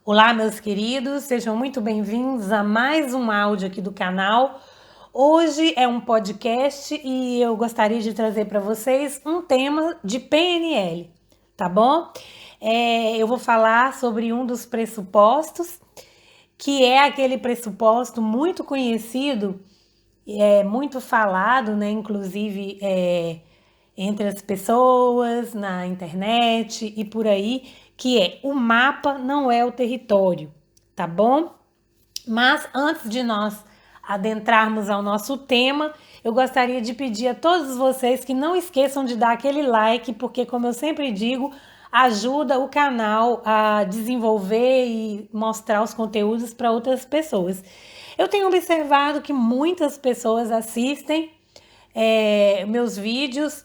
Olá, meus queridos, sejam muito bem-vindos a mais um áudio aqui do canal. Hoje é um podcast e eu gostaria de trazer para vocês um tema de PNL, tá bom? Eu vou falar sobre um dos pressupostos, que é aquele pressuposto muito conhecido, muito falado, né? Inclusive entre as pessoas, na internet e por aí, que é o mapa não é o território, tá bom? Mas antes de nós adentrarmos ao nosso tema, eu gostaria de pedir a todos vocês que não esqueçam de dar aquele like, porque, como eu sempre digo, ajuda o canal a desenvolver e mostrar os conteúdos para outras pessoas. Eu tenho observado que muitas pessoas assistem meus vídeos,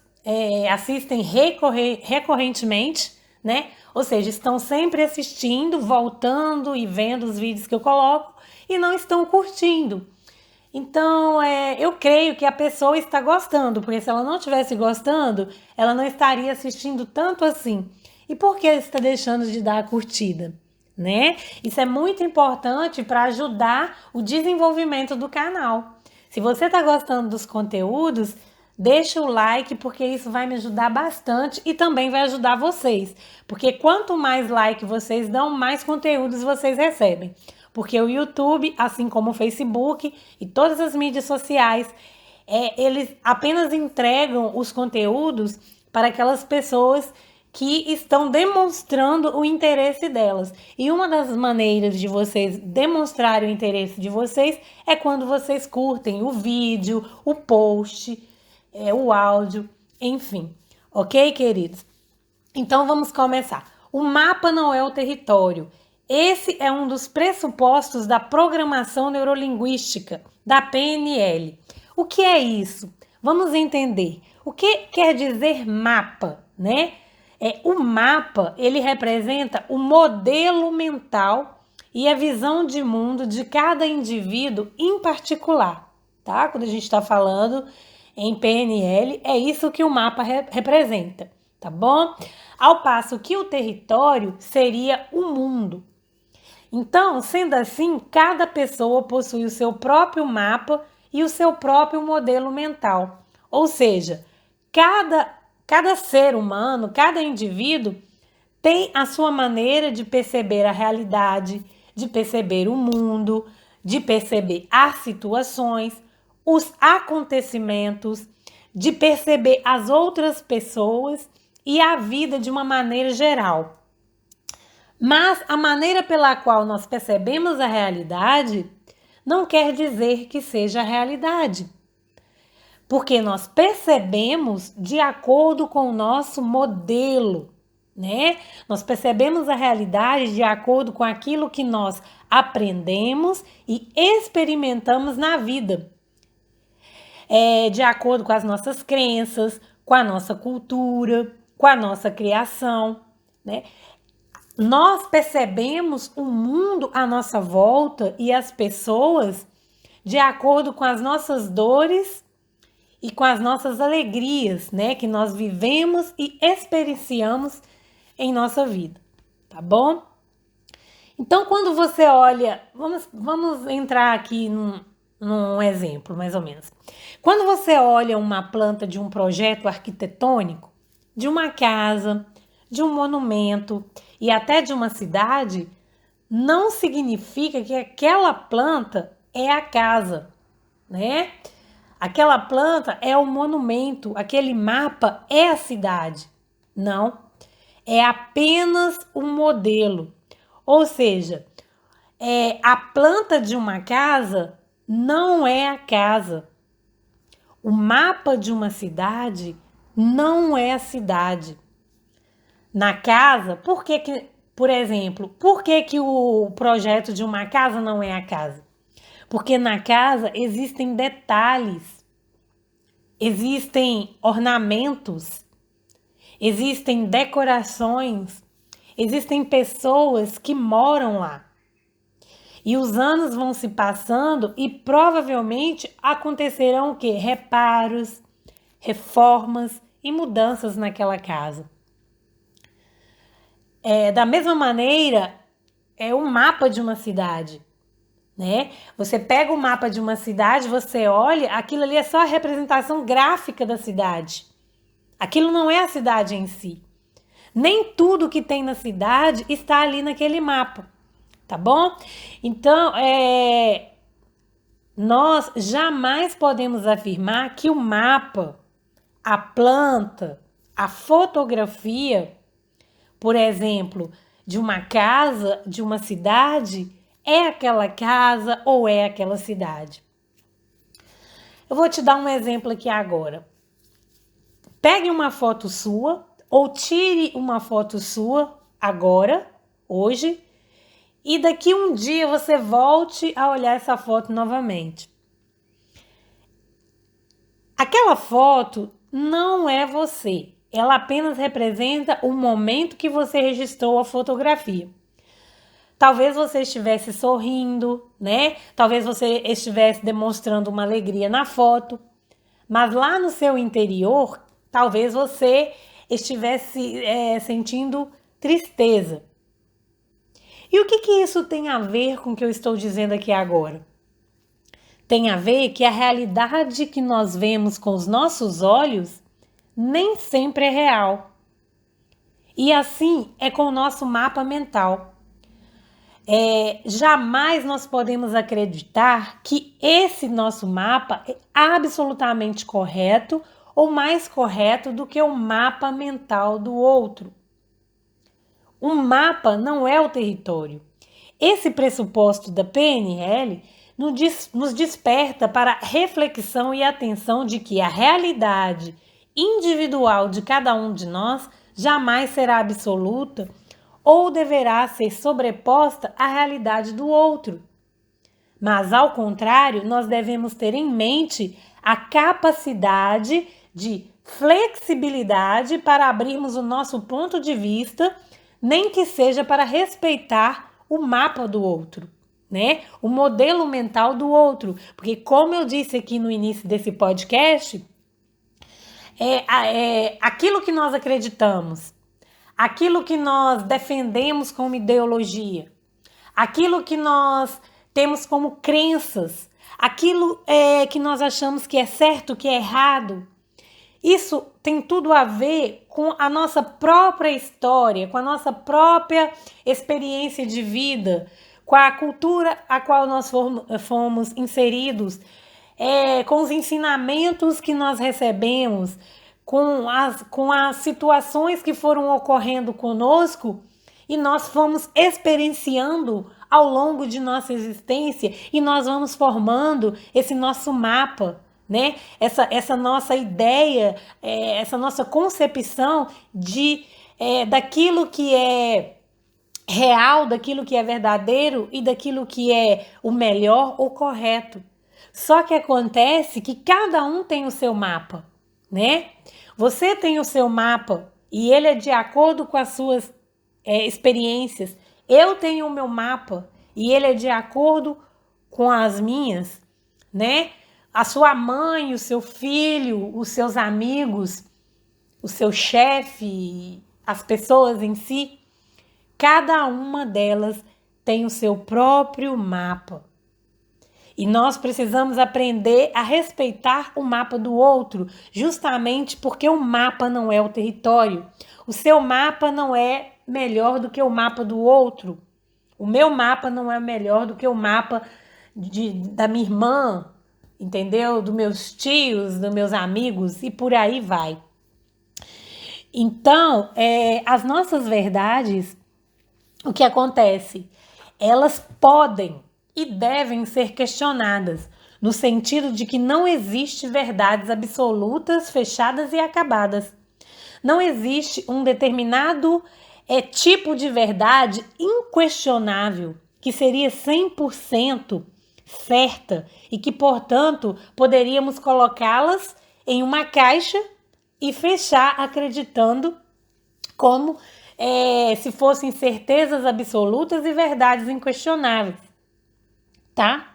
assistem recorrentemente, né? Ou seja, estão sempre assistindo, voltando e vendo os vídeos que eu coloco e não estão curtindo. Então, eu creio que a pessoa está gostando, porque se ela não estivesse gostando, ela não estaria assistindo tanto assim. E por que está deixando de dar a curtida? Né? Isso é muito importante para ajudar o desenvolvimento do canal. Se você está gostando dos conteúdos, deixa o like, porque isso vai me ajudar bastante e também vai ajudar vocês. Porque quanto mais like vocês dão, mais conteúdos vocês recebem. Porque o YouTube, assim como o Facebook e todas as mídias sociais, eles apenas entregam os conteúdos para aquelas pessoas que estão demonstrando o interesse delas. E uma das maneiras de vocês demonstrarem o interesse de vocês é quando vocês curtem o vídeo, o post, o áudio, enfim. Ok, queridos? Então vamos começar. O mapa não é o território. Esse é um dos pressupostos da programação neurolinguística, da PNL. O que é isso? Vamos entender. O que quer dizer mapa, né? O mapa, ele representa o modelo mental e a visão de mundo de cada indivíduo em particular, tá? Quando a gente está falando em PNL, é isso que o mapa representa, tá bom? Ao passo que o território seria o mundo. Então, sendo assim, cada pessoa possui o seu próprio mapa e o seu próprio modelo mental. Ou seja, cada ser humano, cada indivíduo tem a sua maneira de perceber a realidade, de perceber o mundo, de perceber as situações, os acontecimentos, de perceber as outras pessoas e a vida de uma maneira geral. Mas a maneira pela qual nós percebemos a realidade não quer dizer que seja a realidade. Porque nós percebemos de acordo com o nosso modelo, né? Nós percebemos a realidade de acordo com aquilo que nós aprendemos e experimentamos na vida. De acordo com as nossas crenças, com a nossa cultura, com a nossa criação, né? Nós percebemos o mundo à nossa volta e as pessoas de acordo com as nossas dores e com as nossas alegrias, né, que nós vivemos e experienciamos em nossa vida, tá bom? Então, quando você olha, vamos entrar aqui num exemplo, mais ou menos. Quando você olha uma planta de um projeto arquitetônico, de uma casa, de um monumento e até de uma cidade, não significa que aquela planta é a casa, né? Aquela planta é o monumento, aquele mapa é a cidade. Não, é apenas um modelo. Ou seja, a planta de uma casa não é a casa. O mapa de uma cidade não é a cidade. Na casa, por exemplo, por que o projeto de uma casa não é a casa? Porque na casa existem detalhes, existem ornamentos, existem decorações, existem pessoas que moram lá. E os anos vão se passando e provavelmente acontecerão o quê? Reparos, reformas e mudanças naquela casa. Da mesma maneira, é o mapa de uma cidade, né? Você pega o mapa de uma cidade, você olha, aquilo ali é só a representação gráfica da cidade. Aquilo não é a cidade em si. Nem tudo que tem na cidade está ali naquele mapa, tá bom? Então, nós jamais podemos afirmar que o mapa, a planta, a fotografia, por exemplo, de uma casa, de uma cidade, é aquela casa ou é aquela cidade. Eu vou te dar um exemplo aqui agora. Pegue uma foto sua ou tire uma foto sua agora, hoje, e daqui um dia você volte a olhar essa foto novamente. Aquela foto não é você, ela apenas representa o momento que você registrou a fotografia. Talvez você estivesse sorrindo, né? Talvez você estivesse demonstrando uma alegria na foto, mas lá no seu interior, talvez você estivesse sentindo tristeza. E o que isso tem a ver com o que eu estou dizendo aqui agora? Tem a ver que a realidade que nós vemos com os nossos olhos nem sempre é real. E assim é com o nosso mapa mental. Jamais nós podemos acreditar que esse nosso mapa é absolutamente correto ou mais correto do que o mapa mental do outro. Um mapa não é o território. Esse pressuposto da PNL nos desperta para a reflexão e atenção de que a realidade individual de cada um de nós jamais será absoluta ou deverá ser sobreposta à realidade do outro. Mas, ao contrário, nós devemos ter em mente a capacidade de flexibilidade para abrirmos o nosso ponto de vista, nem que seja para respeitar o mapa do outro, né? O modelo mental do outro. Porque, como eu disse aqui no início desse podcast, aquilo que nós acreditamos, aquilo que nós defendemos como ideologia, aquilo que nós temos como crenças, aquilo que nós achamos que é certo, que é errado, isso tem tudo a ver com a nossa própria história, com a nossa própria experiência de vida, com a cultura a qual nós fomos inseridos, com os ensinamentos que nós recebemos, com as situações que foram ocorrendo conosco e nós fomos experienciando ao longo de nossa existência e nós vamos formando esse nosso mapa, né? Essa nossa ideia, essa nossa concepção daquilo que é real, daquilo que é verdadeiro e daquilo que é o melhor ou correto. Só que acontece que cada um tem o seu mapa, né? Você tem o seu mapa e ele é de acordo com as suas experiências. Eu tenho o meu mapa e ele é de acordo com as minhas, né? A sua mãe, o seu filho, os seus amigos, o seu chefe, as pessoas em si, cada uma delas tem o seu próprio mapa. E nós precisamos aprender a respeitar o mapa do outro, justamente porque o mapa não é o território. O seu mapa não é melhor do que o mapa do outro. O meu mapa não é melhor do que o mapa da minha irmã, entendeu? Dos meus tios, dos meus amigos e por aí vai. Então, as nossas verdades, o que acontece? Elas podem e devem ser questionadas, no sentido de que não existe verdades absolutas, fechadas e acabadas. Não existe um determinado tipo de verdade inquestionável, que seria 100% certa e que, portanto, poderíamos colocá-las em uma caixa e fechar acreditando como se fossem certezas absolutas e verdades inquestionáveis, tá?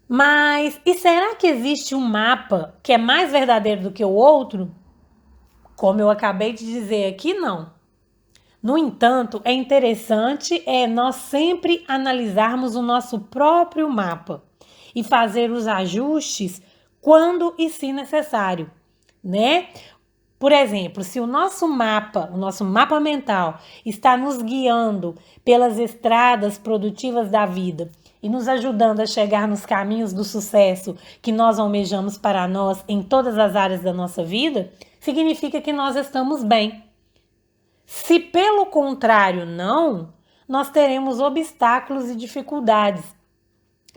Mas, e será que existe um mapa que é mais verdadeiro do que o outro? Como eu acabei de dizer aqui, não. No entanto, é interessante nós sempre analisarmos o nosso próprio mapa e fazer os ajustes quando e se necessário, né? Por exemplo, se o nosso mapa mental, está nos guiando pelas estradas produtivas da vida e nos ajudando a chegar nos caminhos do sucesso que nós almejamos para nós em todas as áreas da nossa vida, significa que nós estamos bem. Se pelo contrário não, nós teremos obstáculos e dificuldades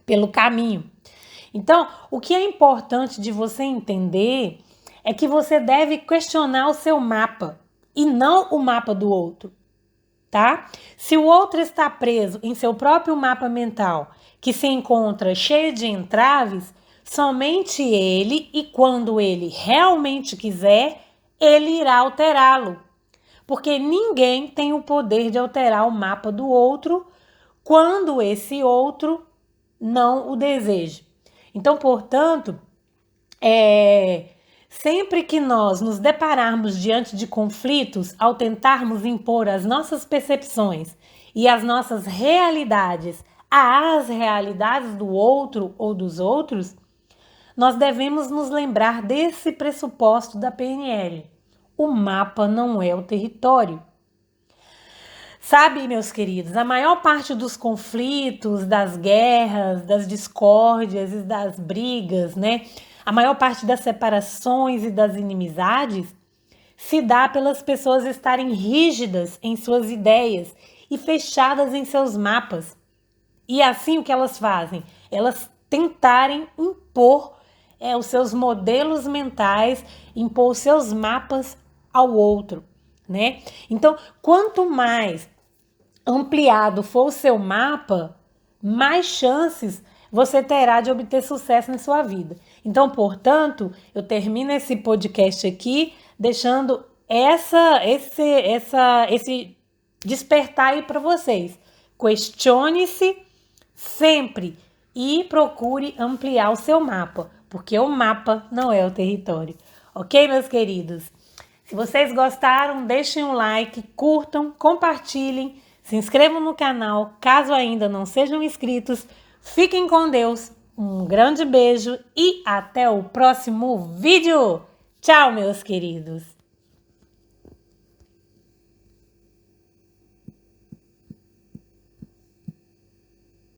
pelo caminho. Então, o que é importante de você entender é que você deve questionar o seu mapa e não o mapa do outro, tá? Se o outro está preso em seu próprio mapa mental, que se encontra cheio de entraves, somente ele, e quando ele realmente quiser, ele irá alterá-lo. Porque ninguém tem o poder de alterar o mapa do outro quando esse outro não o deseja. Então, portanto, sempre que nós nos depararmos diante de conflitos, ao tentarmos impor as nossas percepções e as nossas realidades às realidades do outro ou dos outros, nós devemos nos lembrar desse pressuposto da PNL. O mapa não é o território. Sabe, meus queridos, a maior parte dos conflitos, das guerras, das discórdias e das brigas, né? A maior parte das separações e das inimizades se dá pelas pessoas estarem rígidas em suas ideias e fechadas em seus mapas. E assim o que elas fazem? Elas tentarem impor os seus modelos mentais, impor os seus mapas ao outro, né? Então, quanto mais ampliado for o seu mapa, mais chances você terá de obter sucesso na sua vida. Então, portanto, eu termino esse podcast aqui deixando esse despertar aí para vocês. Questione-se sempre e procure ampliar o seu mapa, porque o mapa não é o território. Ok, meus queridos? Se vocês gostaram, deixem um like, curtam, compartilhem, se inscrevam no canal, caso ainda não sejam inscritos. Fiquem com Deus, um grande beijo e até o próximo vídeo. Tchau, meus queridos!